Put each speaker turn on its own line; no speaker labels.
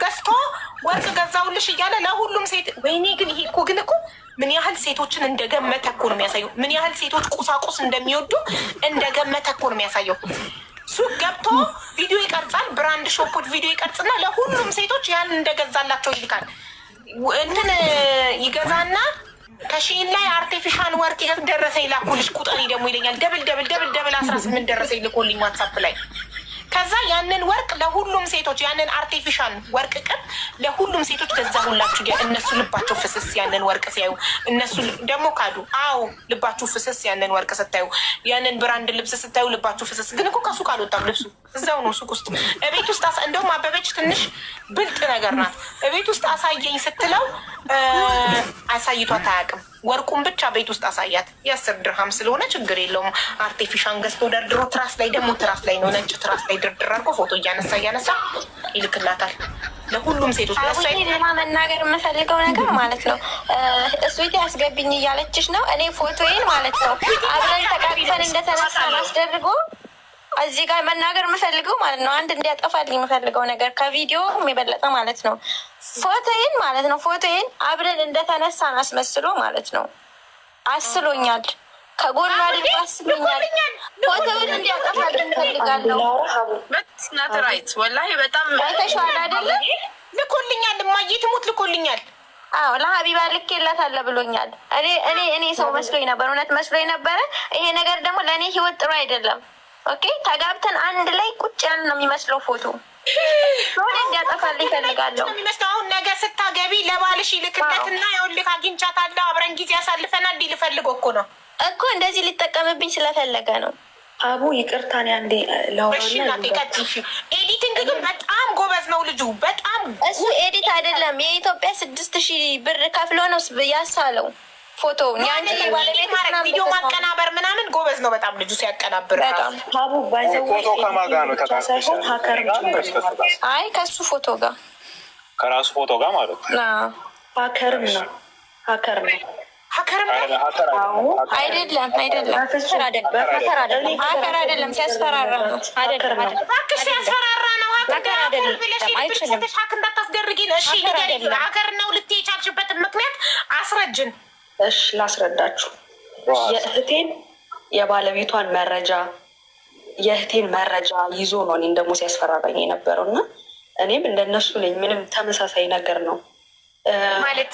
ገዝቶ ወርቅ ገዛውልሽ እያለ ለሁሉም ሴት ወይኔ ግን ይሄ እኮ ምን ያህል ሴቶችን እንደገመተ እኮ ነው የሚያሳየው። ምን ያህል ሴቶች ቁሳቁስ እንደሚወዱ እንደገመተ እኮ ነው የሚያሳየው። ሱቅ ገብቶ ቪዲዮ ይቀርጻል። ብራንድ ሾፖች ቪዲዮ ይቀርጽና ለሁሉም ሴቶች ያን እንደገዛላቸው ይልካል። እንትን ይገዛና ከሺን ላይ አርቲፊሻል ወርቅ ደረሰኝ ላኩልሽ ቁጠሪ ደግሞ ይለኛል። ደብል 18 ደረሰኝ ልኮልኝ ዋትሳፕ ላይ። ከዛ ያንን ወርቅ ለሁሉም ሴቶች ያንን አርቲፊሻል ወርቅ ቅብ ለሁሉም ሴቶች ገዛሁላችሁ። እነሱ ልባቸው ፍስስ ያንን ወርቅ ሲያዩ እነሱ ደግሞ ካዱ። አዎ ልባችሁ ፍስስ ያንን ወርቅ ስታዩ፣ ያንን ብራንድ ልብስ ስታዩ ልባችሁ ፍስስ። ግን እኮ ከሱቅ አልወጣም ልብሱ እዛው ነው ሱቅ ውስጥ። እቤት ውስጥ እንደውም አበበች ትንሽ ብልጥ ነገር ናት። እቤት ውስጥ አሳየኝ ስትለው አሳይቷት አያውቅም። ወርቁን ብቻ ቤት ውስጥ አሳያት። የ10 ድርሃም ስለሆነ ችግር የለውም። አርቲፊሻል ገዝቶ ደርድሮ ትራስ ላይ ደግሞ ትራስ ላይ ነው ነጭ ትራስ ላይ ድርድር አድርጎ ፎቶ እያነሳ ይልክላታል ለሁሉም ሴቶች።
ሌላ መናገር የምፈልገው ነገር ማለት ነው እስዊቴ አስገብኝ እያለችሽ ነው። እኔ ፎቶዬን ማለት ነው አብረን ተቃቅፈን እንደተነሳ አስደርጎ እዚህ ጋር መናገር የምፈልገው ማለት ነው አንድ እንዲያጠፋልኝ የምፈልገው ነገር ከቪዲዮ የበለጠ ማለት ነው ፎቶዬን ማለት ነው ፎቶዬን አብረን እንደተነሳን አስመስሎ ማለት ነው አስሎኛል። ከጎን አድርጎ አስሎኛል። ፎቶውን እንዲያጠፋልኝ እፈልጋለሁ።
በትናት ራይት ወላሂ በጣም
አይተሽዋል አይደለ?
ልኮልኛል። እማዬ ትሙት ልኮልኛል።
አዎ ለሀቢባ ልኬላታለሁ ብሎኛል። እኔ ሰው መስሎኝ ነበር፣ እውነት መስሎኝ ነበረ። ይሄ ነገር ደግሞ ለእኔ ህይወት ጥሩ አይደለም። ኦኬ ተጋብተን አንድ ላይ ቁጭ ያለ ነው የሚመስለው ፎቶ ሆነ እንዲያጠፋልኝ እፈልጋለሁ።
አሁን ነገ ስታገቢ ለባልሽ ይልክለትና ይኸውልህ አግኝቻታለሁ አብረን ጊዜ ያሳልፈናል እንዲህ ልፈልገው እኮ
እንደዚህ ሊጠቀምብኝ ስለፈለገ ነው።
አቡ ይቅርታን ያንዴ ላውራና
ኤዲቲንግ ግን በጣም ጎበዝ ነው ልጁ። በጣም
እሱ ኤዲት አይደለም የኢትዮጵያ 6000 ብር ከፍሎ ነው ያሳለው ፎቶ ያንቺ ባለቤት
ቪዲዮ ማቀናበር ምናምን ጎበዝ ነው በጣም ልጁ ሲያቀናብር።
በጣም
አቡ ባይዘው
ፎቶ ከማን ጋር ነው ተካሳይሆን?
አይ ከሱ ፎቶ ጋር
ከራሱ ፎቶ ጋር ማለት ነው።
ሀከርም ነው
አይደለም ሲያስፈራራ ነው አይደለም
እባክሽ ሲያስፈራራ ነው ሀከር እንዳታስደርጊ ነው። እሺ ሀከር ነው ልትይ የቻልሽበትን ምክንያት አስረጅን።
እሺ ላስረዳችሁ። የእህቴን የባለቤቷን የእህቴን መረጃ ይዞ ነው እኔን ደግሞ ሲያስፈራራኝ የነበረው እና እኔም እንደነሱ ነኝ። ምንም ተመሳሳይ ነገር ነው
ማለት